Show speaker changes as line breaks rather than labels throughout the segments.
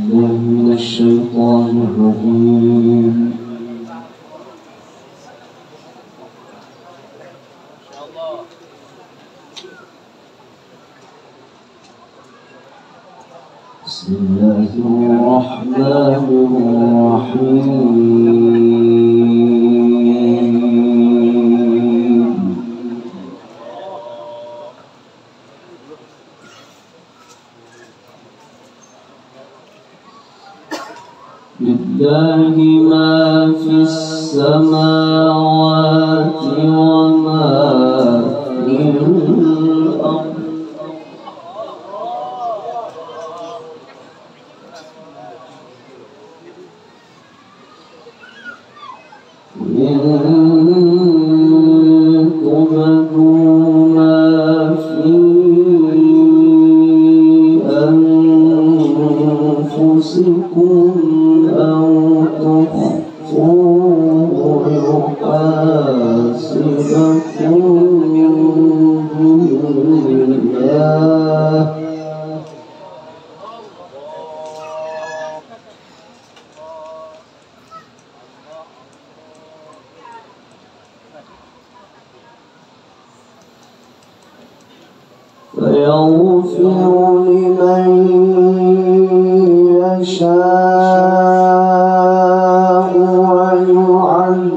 بالله من الشيطان الرجيم. بسم الله الرحمن الرحيم. لله ما في السماوات وما في الأرض. إن تبدوا ما في أنفسكم أو تخفوه يحاسبكم بالله. فيغفر لمن يشاء ويعذب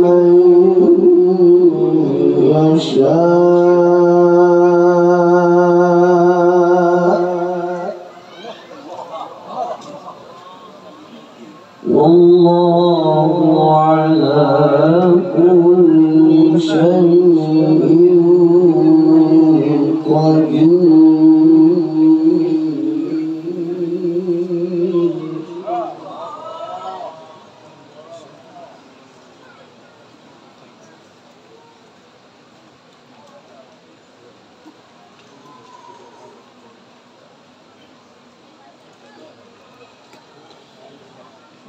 من يشاء، والله على كل شيء قدير.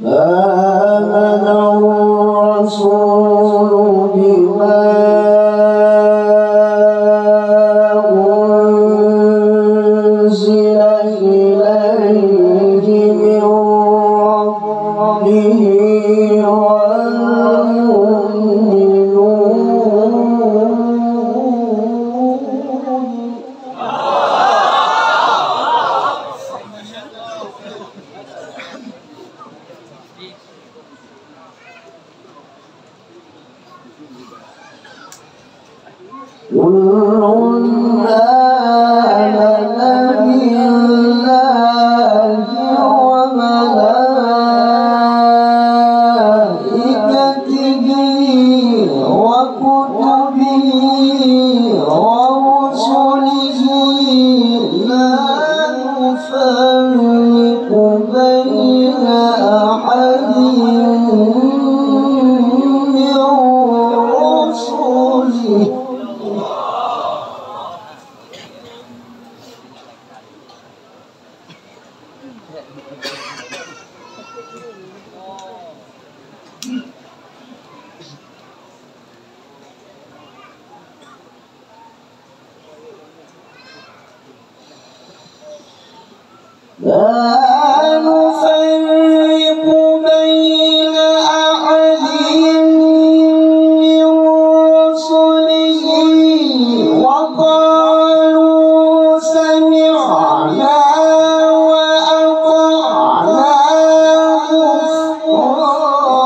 آمن الرسول بما أنزل إليه من ربه لا نفرق بين أحد من رسله وقالوا سمعنا وأطعنا غفرانك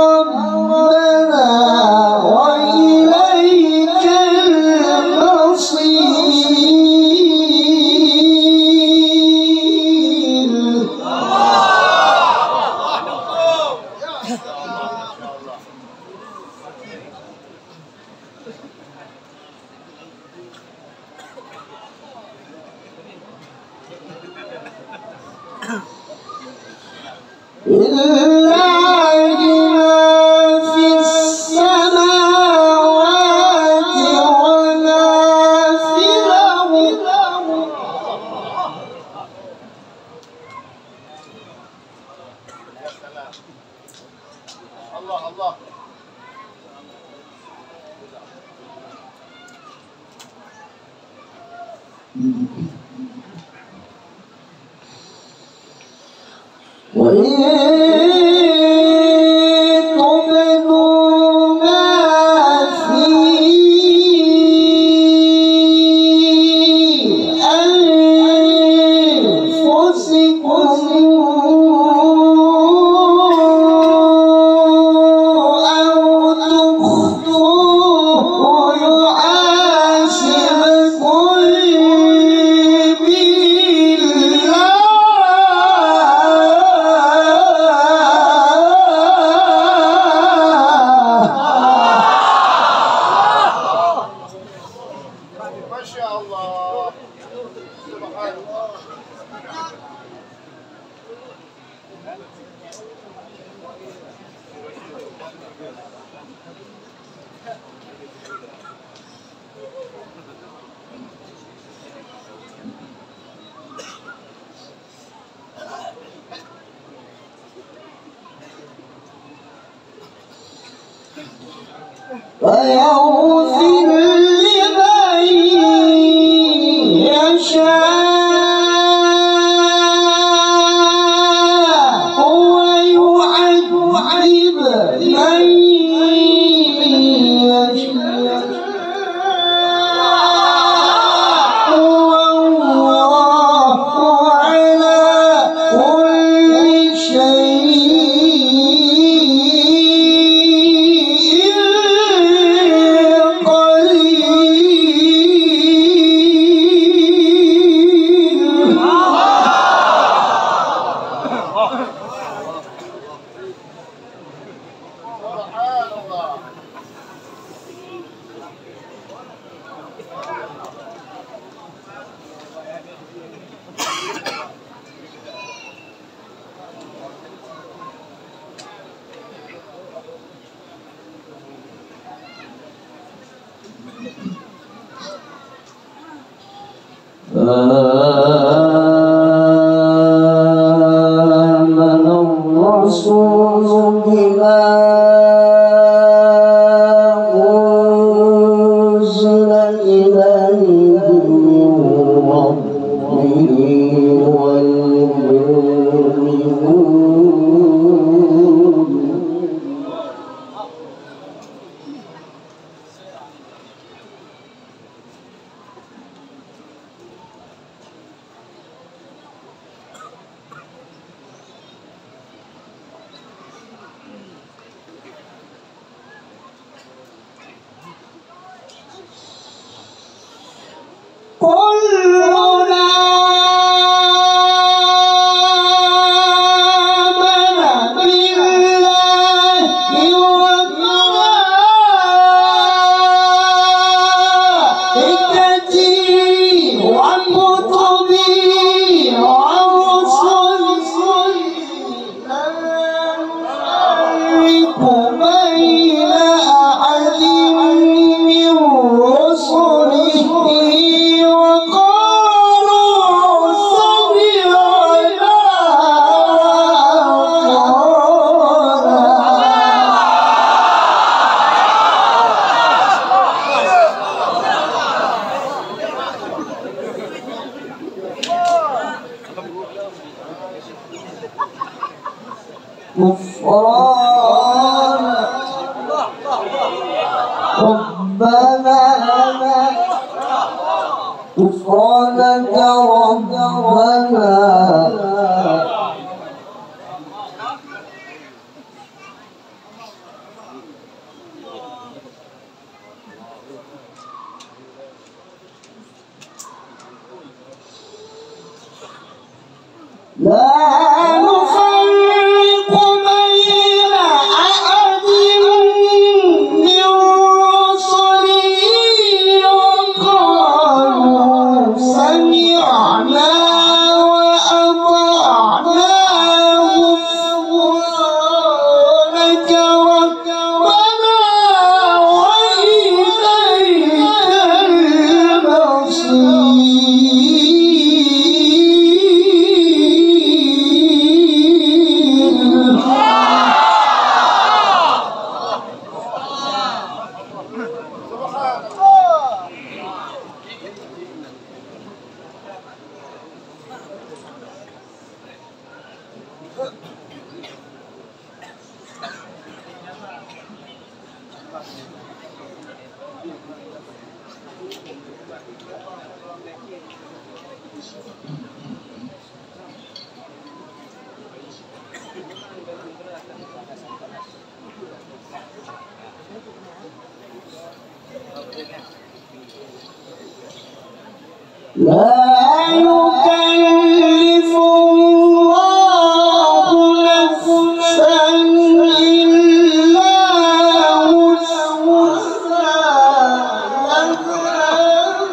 ربنا وإليك المصير. لله ما في السماوات وما في الأرض. الله الله. ويغفر لمن يشاء ويعذب من يشاء والله على كل شيء آمن الرسول بما أنزل إليه من ربه والمؤمنون كلنا آمن بالله وملائكته وكتبه ورسله لا نفرق بين أحد من رسله وقالوا سمعنا غفرانك ربنا لا نفرق بين أحد من رسله وقالوا سمعنا وأطعنا غفرانك ربنا وإليك المصير لا يكلف الله نفسا إلا وسعها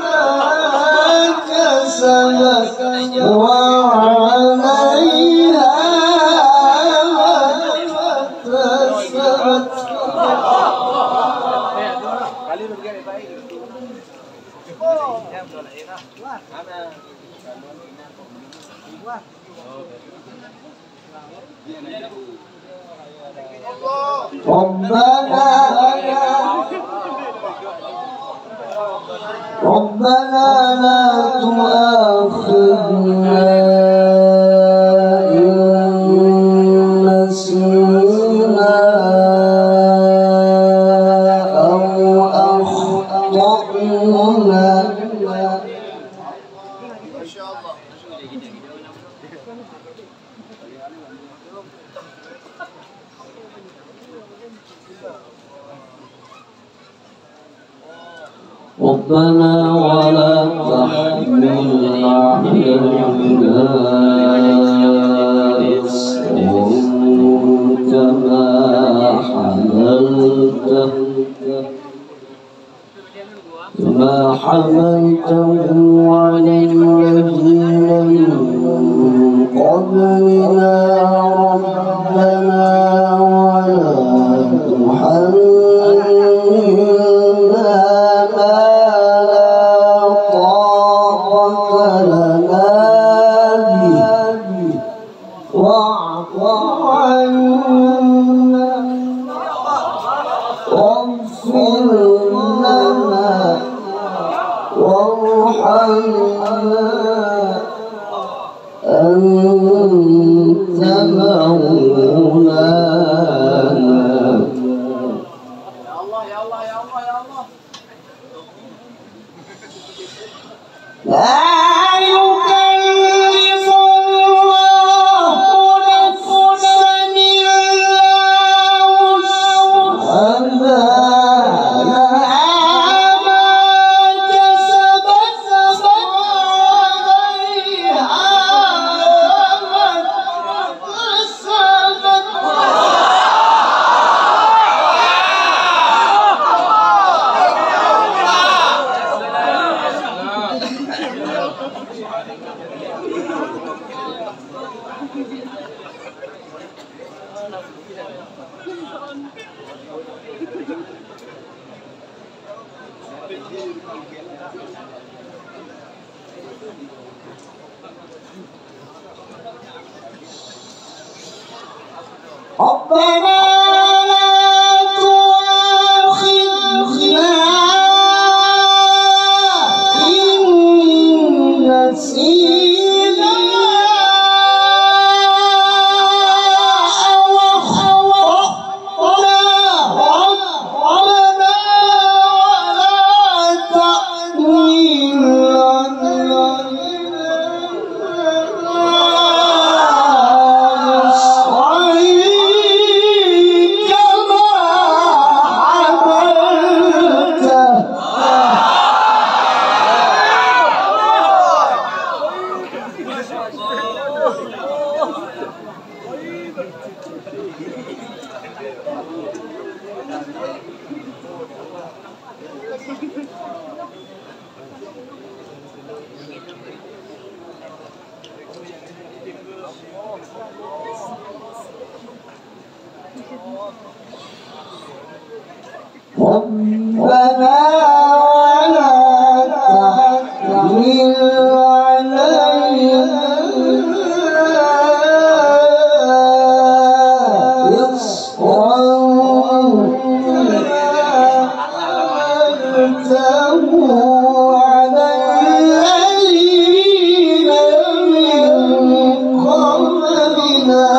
لها كسبت وعليها ما اكتسبت. ربنا لا تؤاخذنا إن نسينا أو أخطأنا. ربنا ولا تحمل علينا إصرا كما حملته على الذين من قبلنا. ربنا ولا تحملنا ما واعف عنا واغفر لنا وارحمنا أنت مولانا. ربنا لا تؤاخذنا إن نسينا أو أخطأنا. ربنا ولا تحمل ربنا ولا تحمل علينا إصرا حملته على الذين من قبلنا.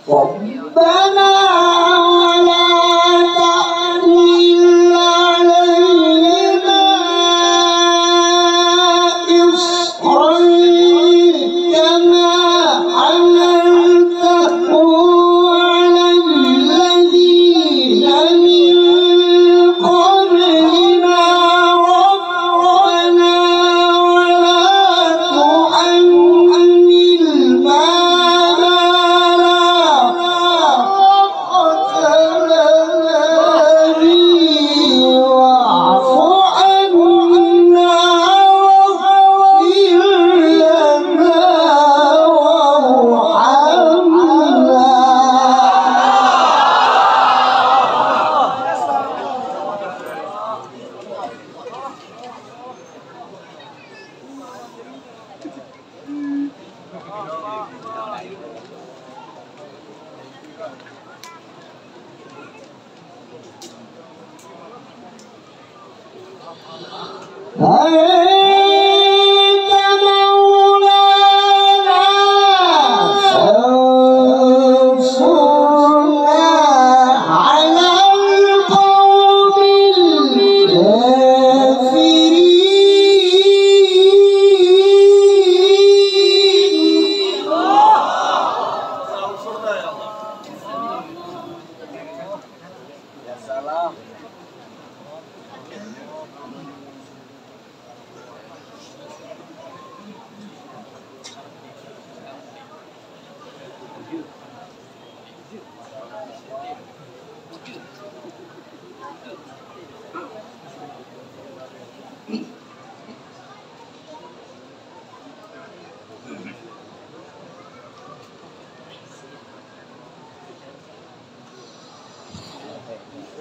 ربنا ولا تحمل علينا إصرا كما حملته على الذين من قبلنا ربنا ولا تحمل ما أنت مولانا فانصرنا على القوم الكافرين.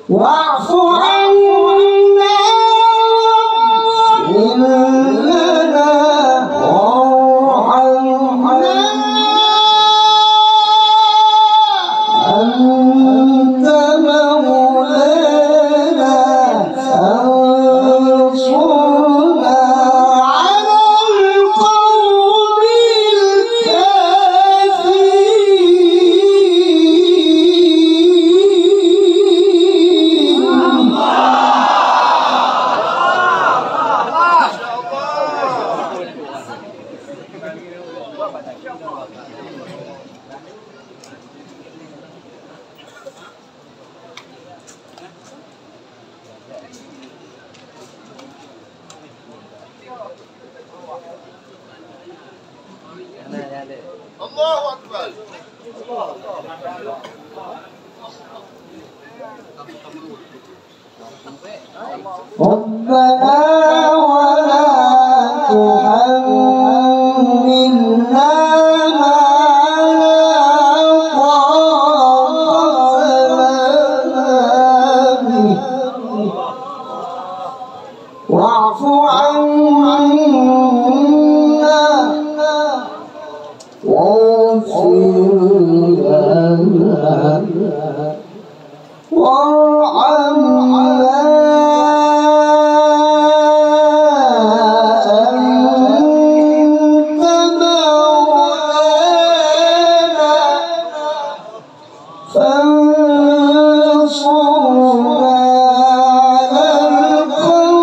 واعف عنا واغفر لنا وارحمنا أنت مولانا فانصرنا على القوم الله أكبر. ربنا ولا تحملنا ما لا طاقة لنا به واعف عنا واغفر لنا وارحمنا أنت مولانا فانصرنا على القوم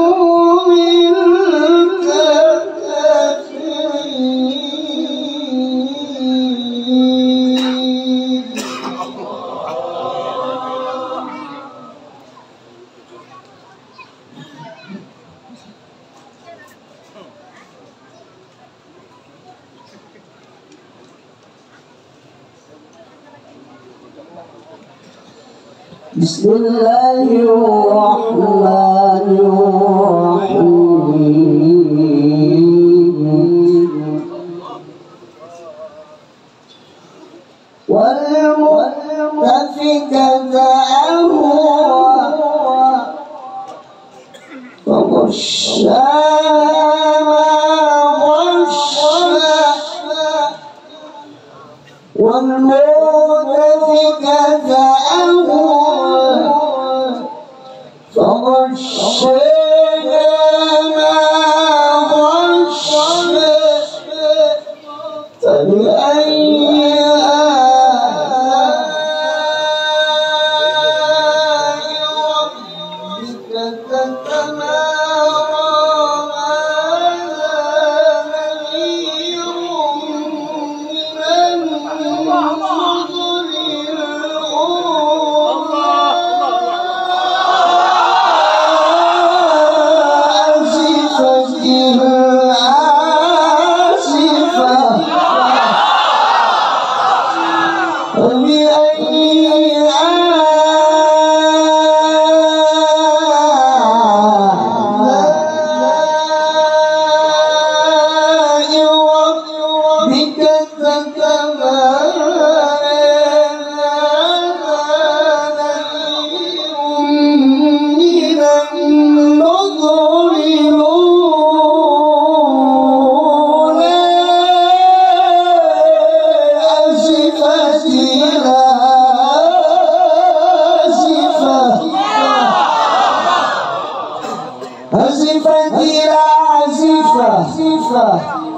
بسم الله الرحمن الرحيم والمؤتفكة أهوى فغشاها غشا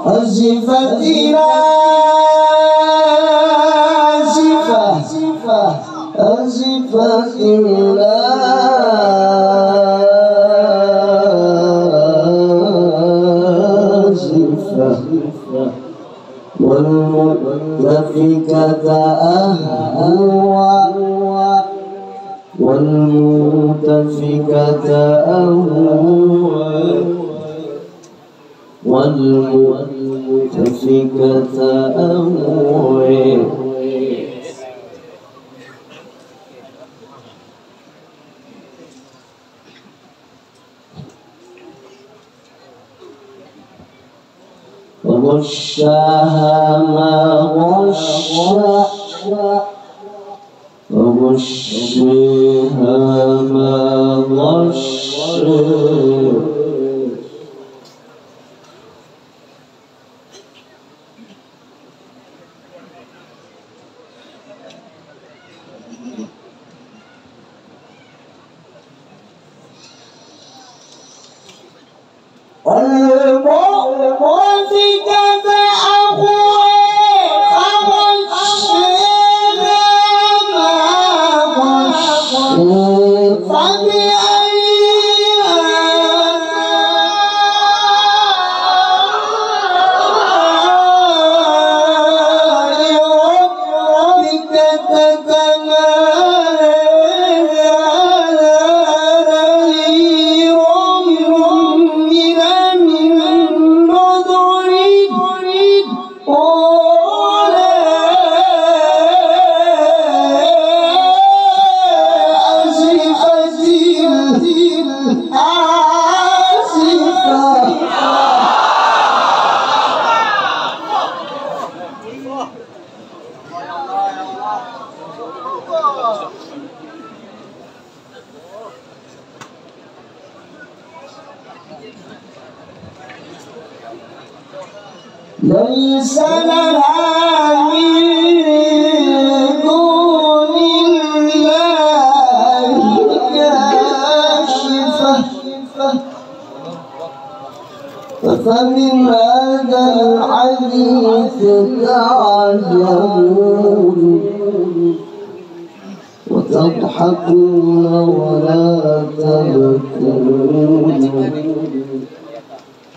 أزفت إلى أزفت إلى والمؤتفكة أهوى والمؤتفكة أهوى والمؤتفكة أهوى وغشاها ما غشا وغشيها ما غشا والمؤتفكة أهوى فغشاها ما غشا فبأي ربك ليس لها من دون الله كاشفة فمن هذا الحديث تعجبون وتضحكون ولا تبكون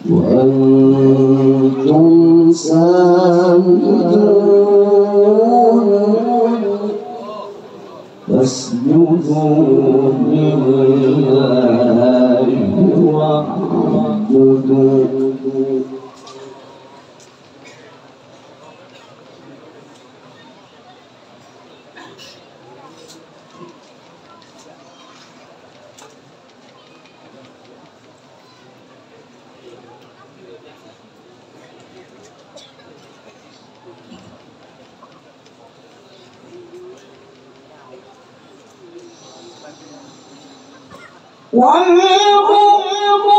وأنتم سامدون فاسجدوا لله واعبدوا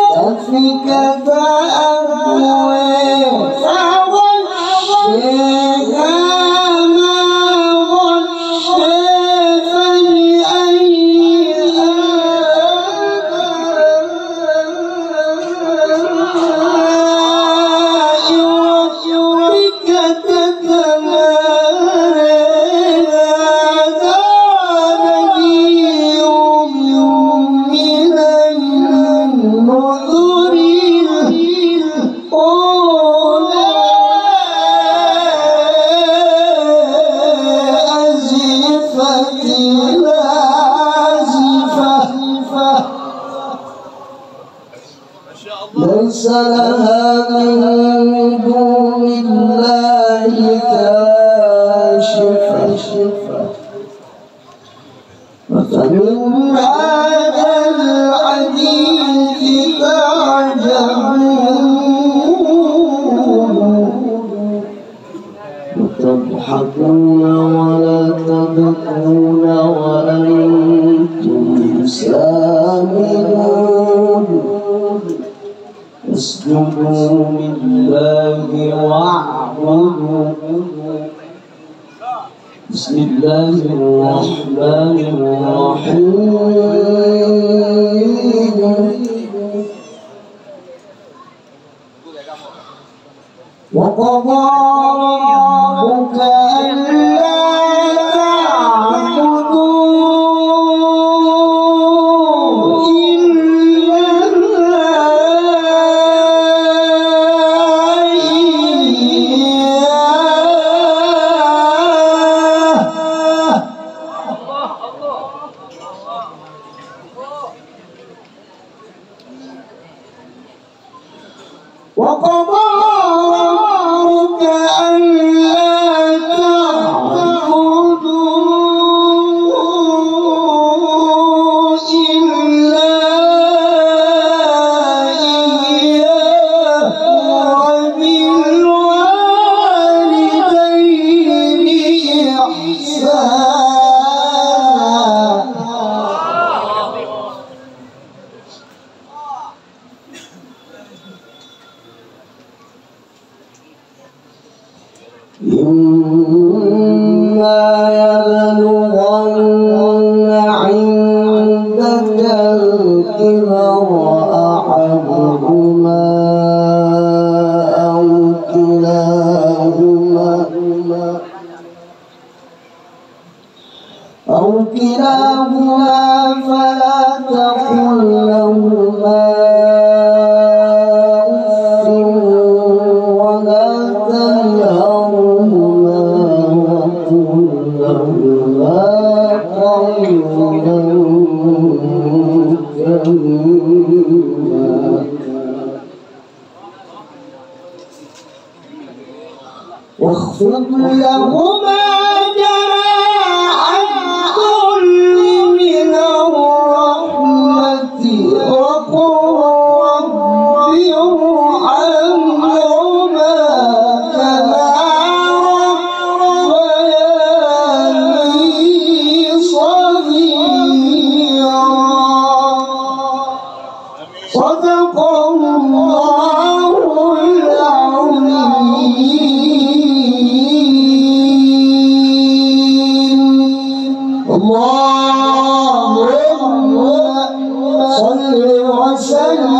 والمؤتفكة أهوى فغشاها ما غشا فبأي آلاء ربك تتمارى هذا نذير من النذر الأولى أزفت الآزفة ليس لها من دون الله كاشفة فمن هذا الحديث تعجبون وتضحكون ولا تبكون وأنتم سامدون اسجدوا لله واعبدوا بسم الله الرحمن الرحيم وقضى ربك ألا تعبدوا إلا وقضى ربك ألا تعبدوا إلا إياه وبالوالدين إحسانا. إما يبلغن عندك الكبر أحدهما أو كلاهما فلا تقل لهما أف ولا تنهرهما وقل لهما قولا كريما. واخفض لهما جناح الذل من الرحمة وقل رب ارحمهما كما ربياني صغيرا. صدق الله العظيم. اللهم صل وسلم